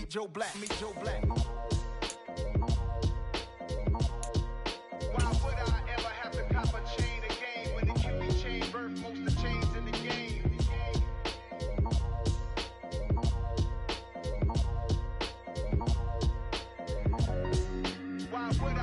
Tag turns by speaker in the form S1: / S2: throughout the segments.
S1: Joe Black.
S2: Why would I ever have to cop a chain again when the QB chain birth most of the chains in the game? Why would I?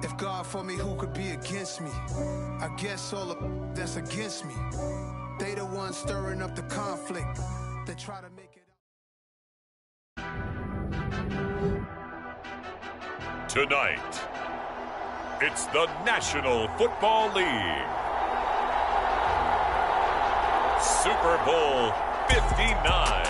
S1: If God for me, who could be against me? I guess all of that's against me. They the ones stirring up the conflict. They try to make it up.
S3: Tonight, it's the National Football League. Super Bowl 59.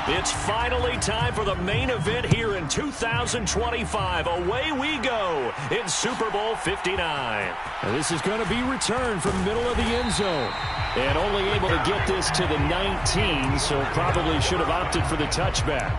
S4: It's finally time for the main event here in 2025. Away we go in Super Bowl 59.
S5: And this is going to be returned from the middle of the end zone. And only able to get this to the 19, so probably should have opted for the touchback.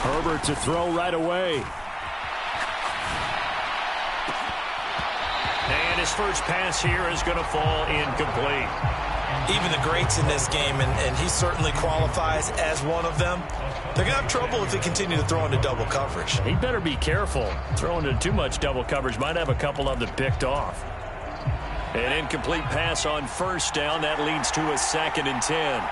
S5: Herbert to throw right away.
S4: And his first pass here is going to fall incomplete.
S6: Even the greats in this game, and he certainly qualifies as one of them, they're going to have trouble if they continue to throw into double coverage.
S4: He better be careful. Throwing into too much double coverage might have a couple of them picked off. An incomplete pass on first down. That leads to a 2nd and 10.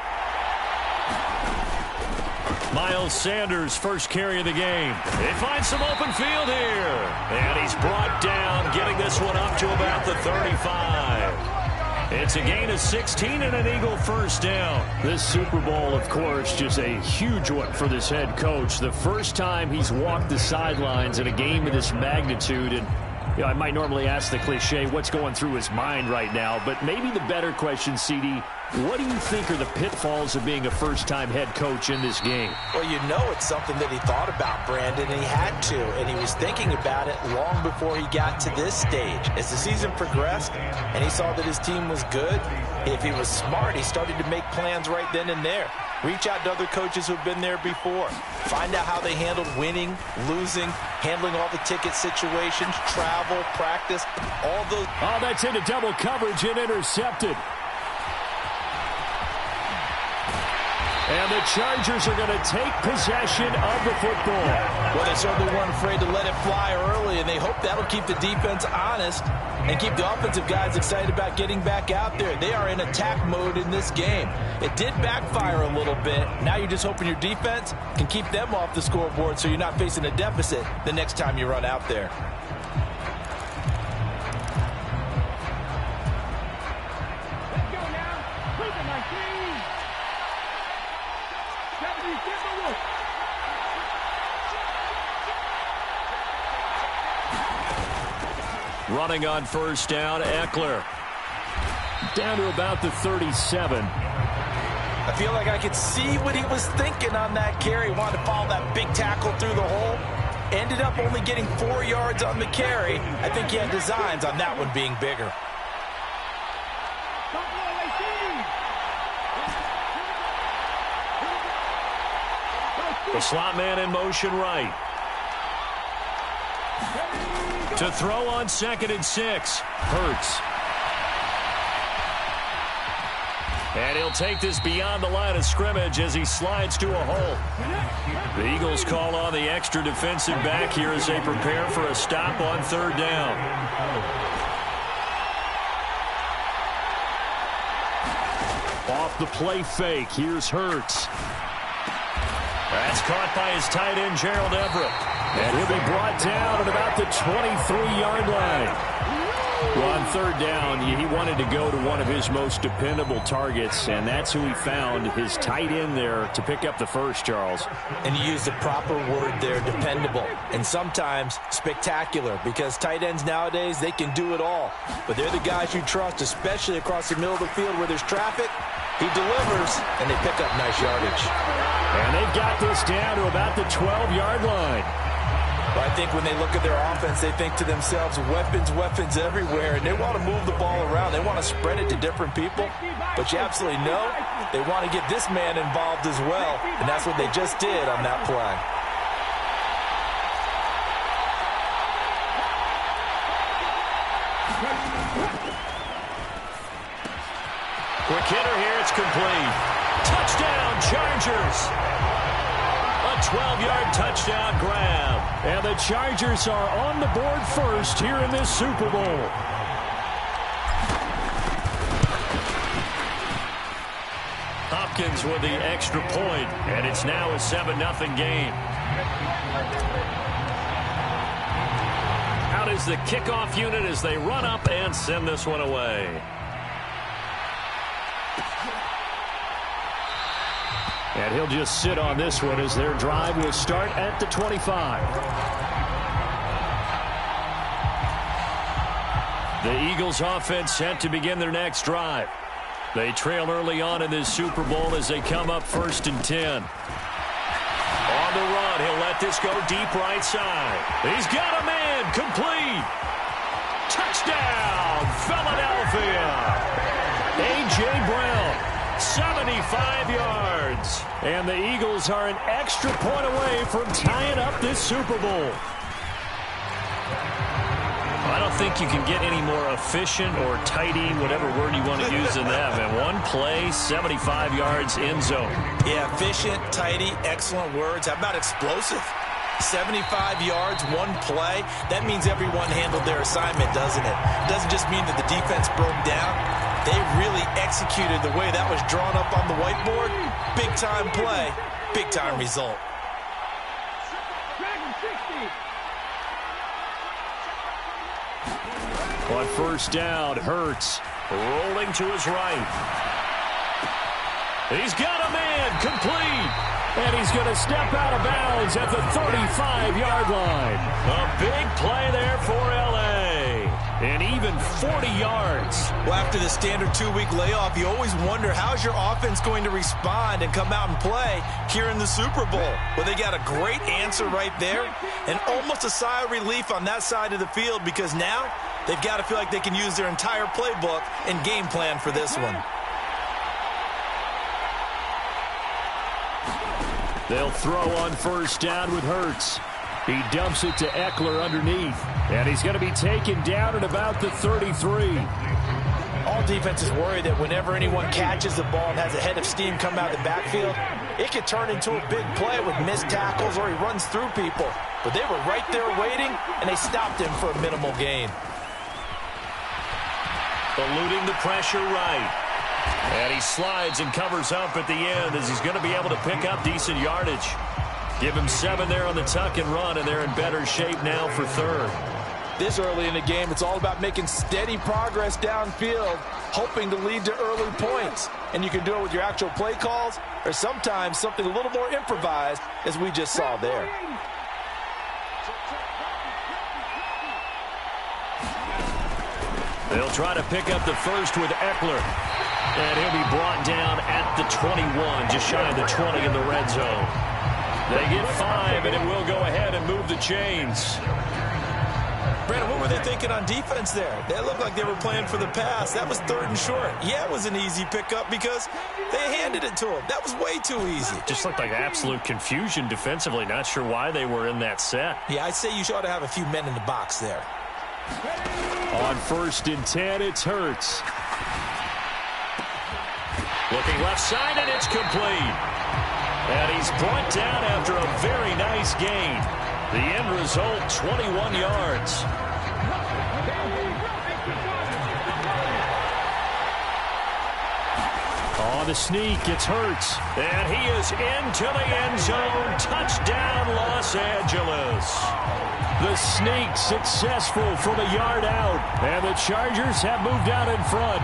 S4: Miles Sanders, first carry of the game. They find some open field here. And he's brought down, getting this one up to about the 35. It's a gain of 16 and an Eagle first down.
S5: This Super Bowl, of course, just a huge one for this head coach. The first time he's walked the sidelines in a game of this magnitude. And you know, I might normally ask the cliche, what's going through his mind right now? But maybe the better question, CD, what do you think are the pitfalls of being a first-time head coach in this game?
S6: Well, you know it's something that he thought about, Brandon, and he had to, and he was thinking about it long before he got to this stage. As the season progressed and he saw that his team was good, if he was smart, he started to make plans right then and there. Reach out to other coaches who've been there before. Find out how they handled winning, losing, handling all the ticket situations, travel, practice, all those.
S5: Oh, that's into double coverage and intercepted. And the Chargers are going to take possession of the football.
S6: Well, they certainly weren't afraid to let it fly early, and they hope that'll keep the defense honest and keep the offensive guys excited about getting back out there. They are in attack mode in this game. It did backfire a little bit. Now you're just hoping your defense can keep them off the scoreboard so you're not facing a deficit the next time you run out there.
S4: Running on first down, Eckler.
S5: Down to about the 37.
S6: I feel like I could see what he was thinking on that carry. Wanted to follow that big tackle through the hole. Ended up only getting 4 yards on the carry. I think he had designs on that one being bigger.
S4: The slot man in motion right. To throw on 2nd and 6. Hurts. And he'll take this beyond the line of scrimmage as he slides to a hole. The Eagles call on the extra defensive back here as they prepare for a stop on 3rd down.
S5: Off the play fake, here's Hurts.
S4: That's caught by his tight end, Gerald Everett.
S5: And he'll be brought down at about the 23-yard line. Well, on third down, he wanted to go to one of his most dependable targets, and that's who he found, his tight end there, to pick up the first, Charles.
S6: And you used the proper word there, dependable, and sometimes spectacular, because tight ends nowadays, they can do it all. But they're the guys you trust, especially across the middle of the field where there's traffic. He delivers, and they pick up nice yardage.
S5: And they've got this down to about the 12-yard line.
S6: Well, I think when they look at their offense, they think to themselves, weapons, weapons everywhere, and they want to move the ball around. They want to spread it to different people, but you absolutely know they want to get this man involved as well, and that's what they just did on that play.
S4: Quick hitter here, it's complete. Touchdown, Chargers! A 12-yard touchdown grab.
S5: And the Chargers are on the board first here in this Super Bowl.
S4: Hopkins with the extra point, and it's now a 7-0 game. Out is the kickoff unit as they run up and send this one away.
S5: And he'll just sit on this one as their drive will start at the 25.
S4: The Eagles offense set to begin their next drive. They trail early on in this Super Bowl as they come up 1st and 10. On the run, he'll let this go deep right side. He's got a man, complete. Touchdown, Philadelphia. A.J. Brown. 75 yards.
S5: And the Eagles are an extra point away from tying up this Super Bowl.
S4: I don't think you can get any more efficient or tidy, whatever word you want to use in that. Man, one play, 75 yards, end zone.
S6: Yeah, efficient, tidy, excellent words. How about explosive? 75 yards, one play. That means everyone handled their assignment, doesn't it? Doesn't just mean that the defense broke down. They really executed the way that was drawn up on the whiteboard. Big-time play, big-time result.
S5: On first down, Hurts
S4: rolling to his right. He's got a man, complete.
S5: And he's going to step out of bounds at the 35-yard line.
S4: A big play there for L.A.
S5: And even 40 yards.
S6: Well, after the standard 2-week layoff, you always wonder how's your offense going to respond and come out and play here in the Super Bowl. Well, they got a great answer right there and almost a sigh of relief on that side of the field because now they've got to feel like they can use their entire playbook and game plan for this one.
S5: They'll throw on first down with Hurts. He dumps it to Eckler underneath. And he's going to be taken down at about the 33.
S6: All defenses worry that whenever anyone catches the ball and has a head of steam come out of the backfield, it could turn into a big play with missed tackles or he runs through people. But they were right there waiting, and they stopped him for a minimal gain.
S4: Eluding the pressure right. And he slides and covers up at the end as he's going to be able to pick up decent yardage. Give him 7 there on the tuck and run, and they're in better shape now for third.
S6: This early in the game, it's all about making steady progress downfield, hoping to lead to early points. And you can do it with your actual play calls or sometimes something a little more improvised, as we just saw there.
S4: They'll try to pick up the first with Eckler. And he'll be brought down at the 21, just shy of the 20 in the red zone. They get 5, and it will go ahead and move the chains.
S6: Brandon, what were they thinking on defense there? They looked like they were playing for the pass. That was 3rd and short. Yeah, it was an easy pickup because they handed it to him. That was way too easy.
S4: Just looked like absolute confusion defensively. Not sure why they were in that set.
S6: Yeah, I'd say you ought to have a few men in the box there.
S5: On 1st and 10, it's Hurts.
S4: Looking left side, and it's complete. And he's brought down after a very nice gain. The end result, 21 yards.
S5: On the sneak, it's Hurts.
S4: And he is into the end zone. Touchdown, Los Angeles.
S5: The sneak successful from a yard out. And the Chargers have moved out in front.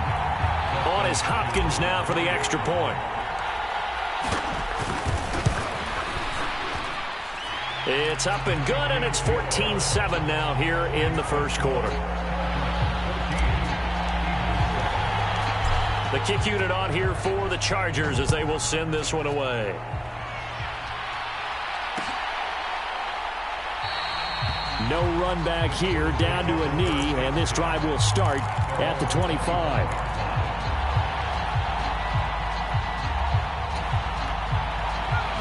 S4: On is Hopkins now for the extra point. It's up and good, and it's 14-7 now here in the first quarter. The kick unit on here for the Chargers as they will send this one away.
S5: No run back here, down to a knee, and this drive will start at the 25.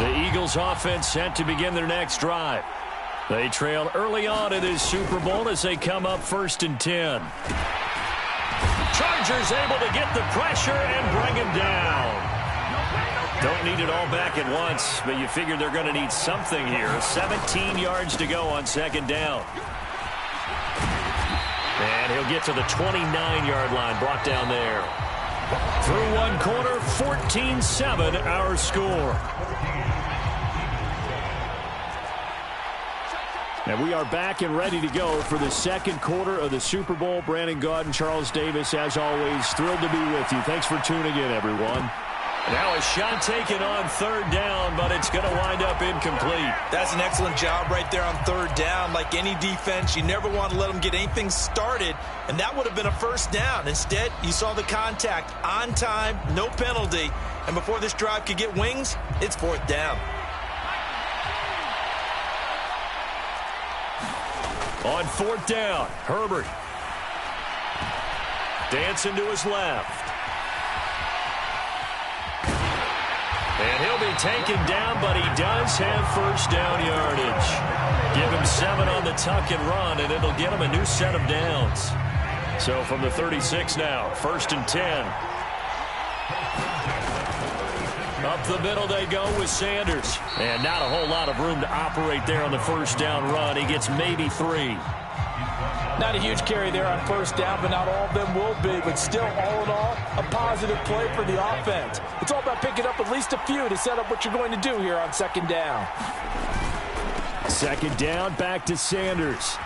S5: The Eagles offense set to begin their next drive. They trail early on in this Super Bowl as they come up 1st and 10. Chargers able to get the pressure and bring him down. Don't need it all back at once, but you figure they're going to need something here. 17 yards to go on 2nd down. And he'll get to the 29-yard line, brought down there. Through one quarter, 14-7 our score. And we are back and ready to go for the second quarter of the Super Bowl. Brandon Gaudin, Charles Davis, as always, thrilled to be with you. Thanks for tuning in, everyone.
S4: Now a shot taken on 3rd down, but it's going to wind up incomplete.
S6: That's an excellent job right there on 3rd down. Like any defense, you never want to let them get anything started, and that would have been a 1st down. Instead, you saw the contact on time, no penalty, and before this drive could get wings, it's 4th down.
S4: On 4th down, Herbert. Dancing to his left. And he'll be taken down, but he does have 1st down yardage. Give him 7 on the tuck and run, and it'll get him a new set of downs. So from the 36 now, 1st and 10. Up the middle they go with Sanders. And not a whole lot of room to operate there on the 1st down run. He gets maybe 3.
S6: Not a huge carry there on 1st down, but not all of them will be. But still, all in all, a positive play for the offense. It's all about picking up at least a few to set up what you're going to do here on 2nd down.
S5: 2nd down, back to Sanders.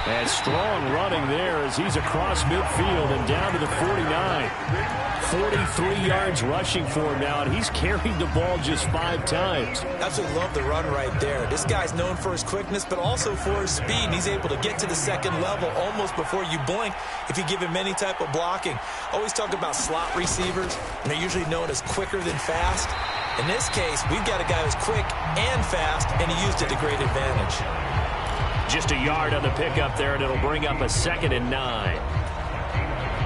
S5: And strong running there as he's across midfield and down to the 49. 43 yards rushing for him now, and he's carried the ball just 5 times.
S6: Absolutely love the run right there. This guy's known for his quickness, but also for his speed, and he's able to get to the 2nd level almost before you blink if you give him any type of blocking. Always talk about slot receivers, and they're usually known as quicker than fast. In this case, we've got a guy who's quick and fast, and he used it to great advantage.
S4: Just a yard on the pickup there, and it'll bring up a 2nd and 9.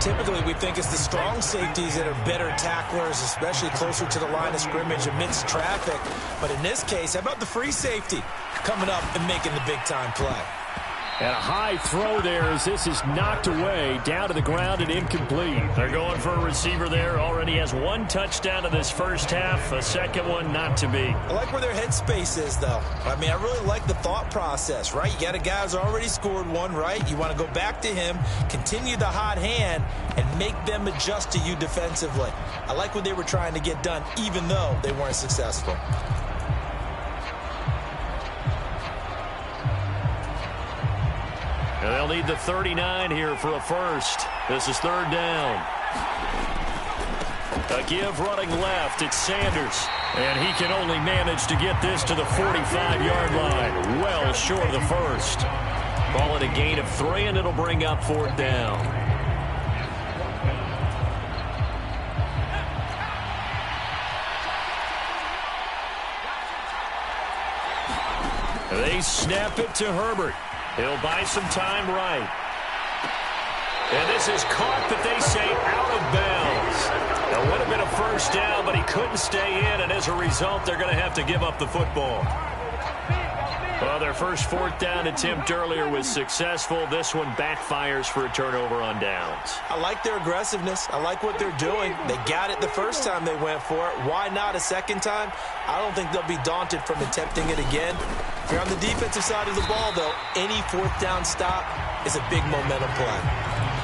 S6: Typically, we think it's the strong safeties that are better tacklers, especially closer to the line of scrimmage amidst traffic. But in this case, how about the free safety coming up and making the big-time play?
S5: And a high throw there as this is knocked away, down to the ground and incomplete.
S4: They're going for a receiver there. Already has 1 touchdown in this 1st half. A 2nd one not to be.
S6: I like where their headspace is, though. I mean, I really like the thought process, right? You got a guy who's already scored 1, right? You want to go back to him, continue the hot hand, and make them adjust to you defensively. I like what they were trying to get done, even though they weren't successful.
S4: And they'll need the 39 here for a 1st. This is 3rd down. A give running left. It's Sanders. And he can only manage to get this to the 45-yard line. Well short of the 1st. Call it a gain of 3, and it'll bring up 4th down. They snap it to Herbert. He'll buy some time right. And this is caught, but they say out of bounds. It would have been a 1st down, but he couldn't stay in, and as a result, they're going to have to give up the football. Well, their first 4th down attempt earlier was successful. This one backfires for a turnover on downs.
S6: I like their aggressiveness. I like what they're doing. They got it the first time they went for it. Why not a 2nd time? I don't think they'll be daunted from attempting it again. If you're on the defensive side of the ball, though, any 4th down stop is a big momentum play.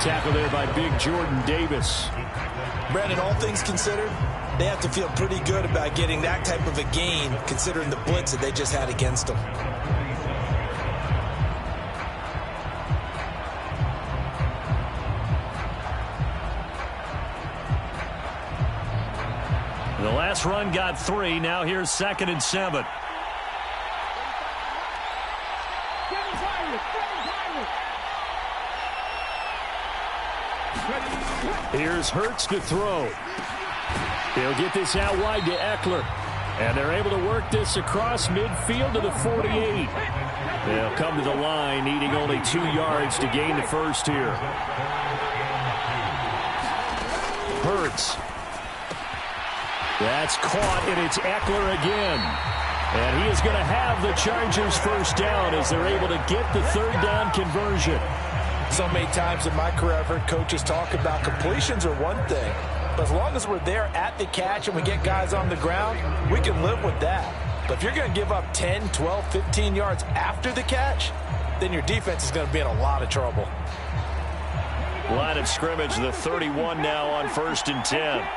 S5: Tackle there by big Jordan Davis.
S6: Brandon, all things considered, they have to feel pretty good about getting that type of a gain, considering the blitz that they just had against them.
S4: The last run got 3. Now here's 2nd and 7. Here's Hurts to throw. He'll get this out wide to Eckler. And they're able to work this across midfield to the 48. They'll come to the line, needing only 2 yards to gain the first here. Hurts. That's caught, and it's Eckler again. And he is going to have the Chargers first down as they're able to get the 3rd down conversion.
S6: So many times in my career, I've heard coaches talk about completions are one thing. But as long as we're there at the catch and we get guys on the ground, we can live with that. But if you're going to give up 10, 12, 15 yards after the catch, then your defense is going to be in a lot of trouble.
S4: Line of scrimmage, the 31 now on 1st and 10.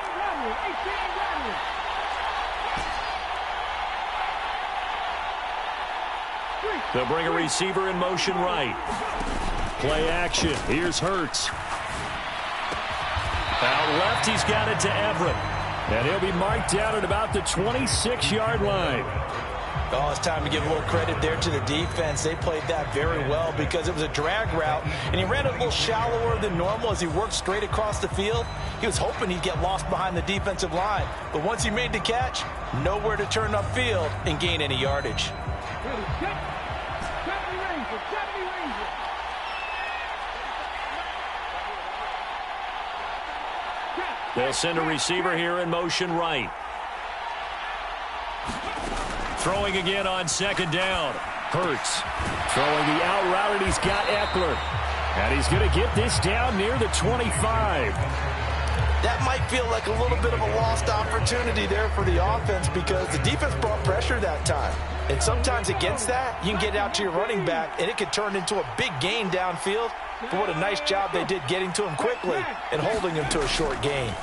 S4: They'll bring a receiver in motion right. Play action. Here's Hurts. Out left, he's got it to Everett. And he'll be marked down at about the 26-yard line.
S6: Oh, it's time to give a little credit there to the defense. They played that very well because it was a drag route, and he ran a little shallower than normal as he worked straight across the field. He was hoping he'd get lost behind the defensive line. But once he made the catch, nowhere to turn upfield and gain any yardage.
S4: They'll send a receiver here in motion right. Throwing again on 2nd down. Hurts throwing the out route, and he's got Eckler. And he's going to get this down near the 25.
S6: That might feel like a little bit of a lost opportunity there for the offense because the defense brought pressure that time. And sometimes against that, you can get out to your running back, and it could turn into a big gain downfield. But what a nice job they did getting to him quickly and holding him to a short gain.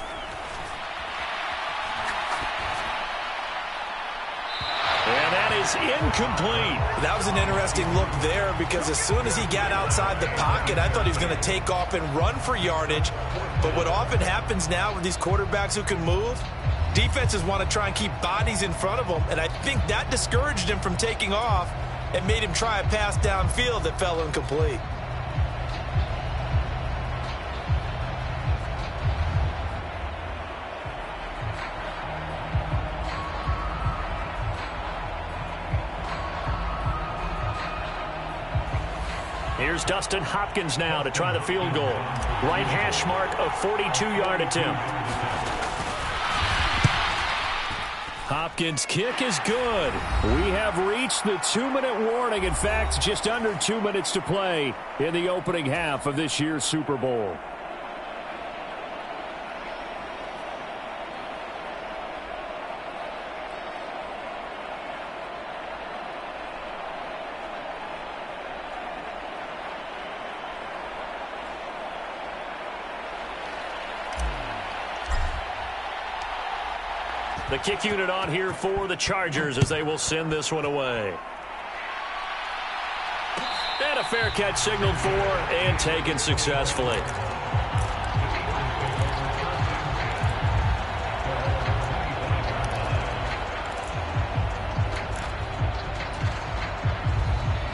S4: And that is incomplete.
S6: That was an interesting look there because as soon as he got outside the pocket, I thought he was going to take off and run for yardage. But what often happens now with these quarterbacks who can move, defenses want to try and keep bodies in front of them. And I think that discouraged him from taking off and made him try a pass downfield that fell incomplete.
S4: Here's Dustin Hopkins now to try the field goal. Right hash mark of 42-yard attempt. Hopkins' kick is good. We have reached the 2-minute warning. In fact, just under 2 minutes to play in the opening half of this year's Super Bowl. The kick unit on here for the Chargers as they will send this one away. And a fair catch signaled for and taken successfully.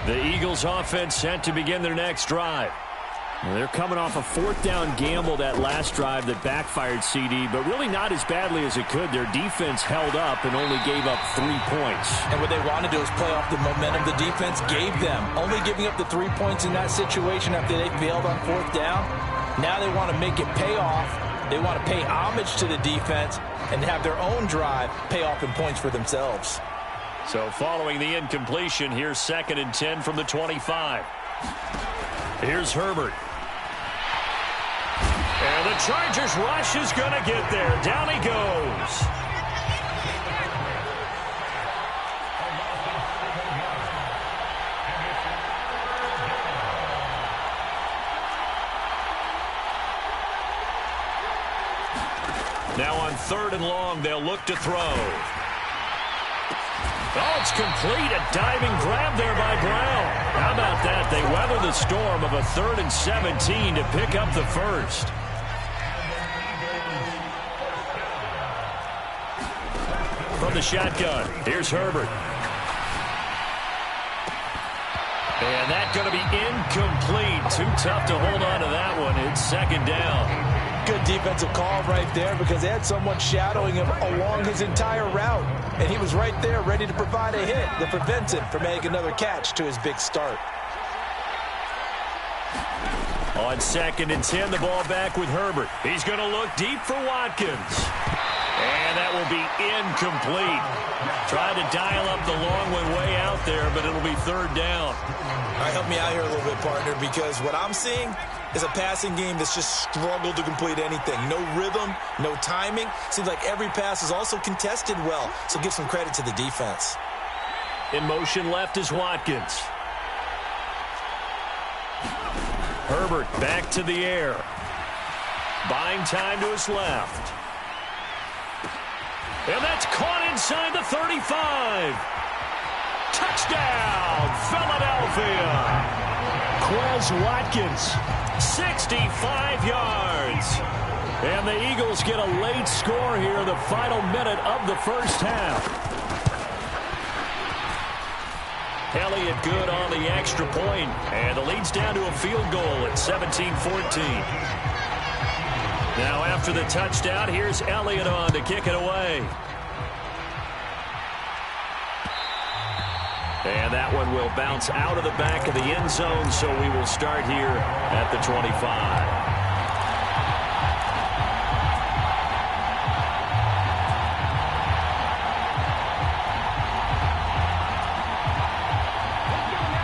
S4: The Eagles offense set to begin their next drive. They're coming off a 4th down gamble that last drive that backfired, CD, but really not as badly as it could. Their defense held up and only gave up 3 points.
S6: And what they want to do is play off the momentum the defense gave them. Only giving up the 3 points in that situation after they failed on 4th down. Now they want to make it pay off. They want to pay homage to the defense and have their own drive pay off in points for themselves.
S4: So following the incompletion, here's 2nd and 10 from the 25. Here's Herbert. And the Chargers rush is going to get there. Down he goes. 3rd and long. They'll look to throw. Oh, it's complete. A diving grab there by Brown. How about that? They weather the storm of a 3rd and 17 to pick up the first. From the shotgun, here's Herbert. And that's going to be incomplete. Too tough to hold on to that one. It's 2nd down.
S6: Good defensive call right there because they had someone shadowing him along his entire route. And he was right there ready to provide a hit that prevents him from making another catch to his big start.
S4: On 2nd and 10, the ball back with Herbert. He's going to look deep for Watkins. And that will be incomplete. Tried to dial up the long one way out there, but it'll be 3rd down.
S6: All right, help me out here a little bit, partner, because what I'm seeing is a passing game that's just struggled to complete anything. No rhythm, no timing. Seems like every pass is also contested well, so give some credit to the defense.
S4: In motion left is Watkins. Herbert back to the air. Buying time to his left. And that's caught inside the 35. Touchdown, Philadelphia. Quez Watkins, 65 yards. And the Eagles get a late score here in the final minute of the first half. Elliott good on the extra point, and the lead's down to a field goal at 17-14. Now after the touchdown, here's Elliott on to kick it away. And that one will bounce out of the back of the end zone, so we will start here at the 25.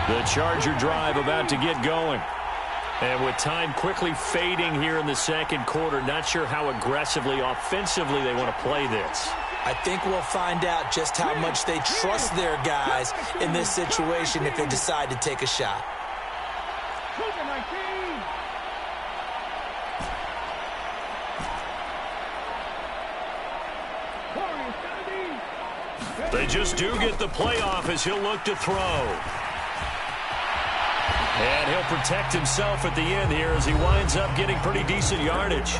S4: The Charger drive about to get going. And with time quickly fading here in the 2nd quarter, not sure how aggressively, offensively they want to play this.
S6: I think we'll find out just how much they trust their guys in this situation if they decide to take a shot.
S4: They just do get the playoff as he'll look to throw. And he'll protect himself at the end here as he winds up getting pretty decent yardage.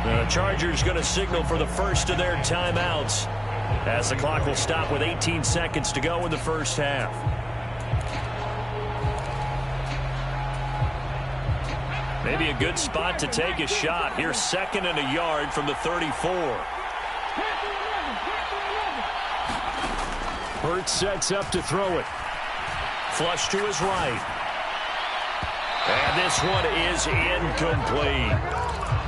S4: The Chargers going to signal for the first of their timeouts as the clock will stop with 18 seconds to go in the first half. Maybe a good spot to take a shot. Here's 2nd and a yard from the 34.
S5: Hurts sets up to throw it.
S4: Flush to his right. And this one is incomplete.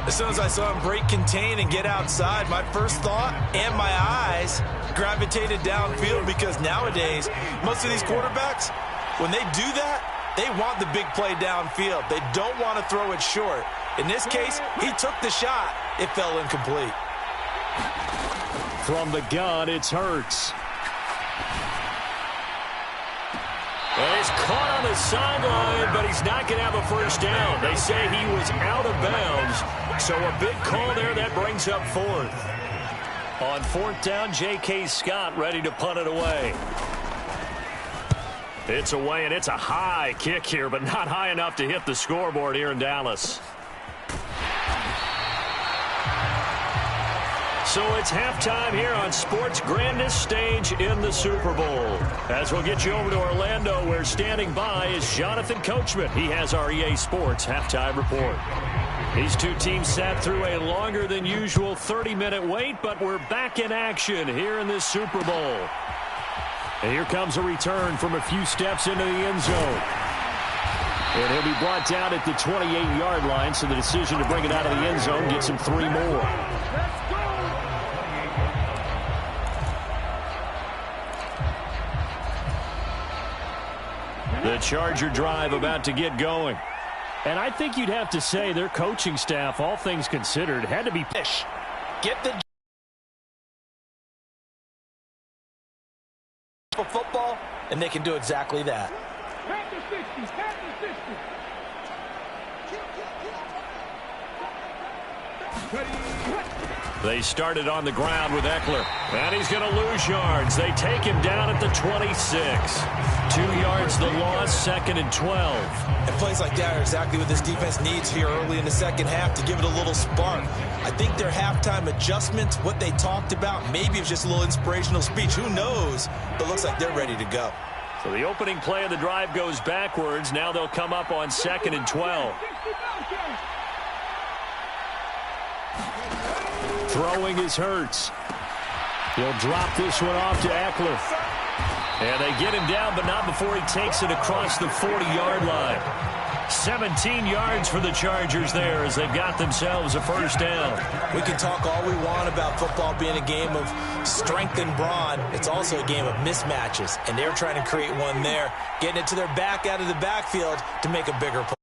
S6: As soon as I saw him break contain and get outside, my first thought and my eyes gravitated downfield because nowadays, most of these quarterbacks, when they do that, they want the big play downfield. They don't want to throw it short. In this case, he took the shot. It fell incomplete.
S5: From the gun, it's Hurts.
S4: Well, he's caught on the sideline, but he's not going to have a first down. They say he was out of bounds, so a big call there that brings up 4th. On 4th down, J.K. Scott ready to punt it away. It's away, and it's a high kick here, but not high enough to hit the scoreboard here in Dallas. So it's halftime here on sports' grandest stage in the Super Bowl. As we'll get you over to Orlando, where standing by is Jonathan Coachman. He has our EA Sports halftime report. These two teams sat through a longer than usual 30-minute wait, but we're back in action here in this Super Bowl. And here comes a return from a few steps into the end zone. And he'll be brought down at the 28-yard line, so the decision to bring it out of the end zone gets him 3 more. The Charger drive about to get going.
S5: And I think you'd have to say their coaching staff, all things considered, had to be fish.
S6: Get the football, and they can do exactly that.
S4: They started on the ground with Eckler. And he's going to lose yards. They take him down at the 26. 2 yards the loss, 2nd and 12.
S6: And plays like that are exactly what this defense needs here early in the second half to give it a little spark. I think their halftime adjustments, what they talked about, maybe it was just a little inspirational speech. Who knows? But it looks like they're ready to go.
S4: So the opening play of the drive goes backwards. Now they'll come up on 2nd and 12. Throwing is Hurts. He'll drop this one off to Eckler. And they get him down, but not before he takes it across the 40-yard line. 17 yards for the Chargers there as they've got themselves a first down.
S6: We can talk all we want about football being a game of strength and brawn. It's also a game of mismatches, and they're trying to create one there, getting it to their back out of the backfield to make a bigger play.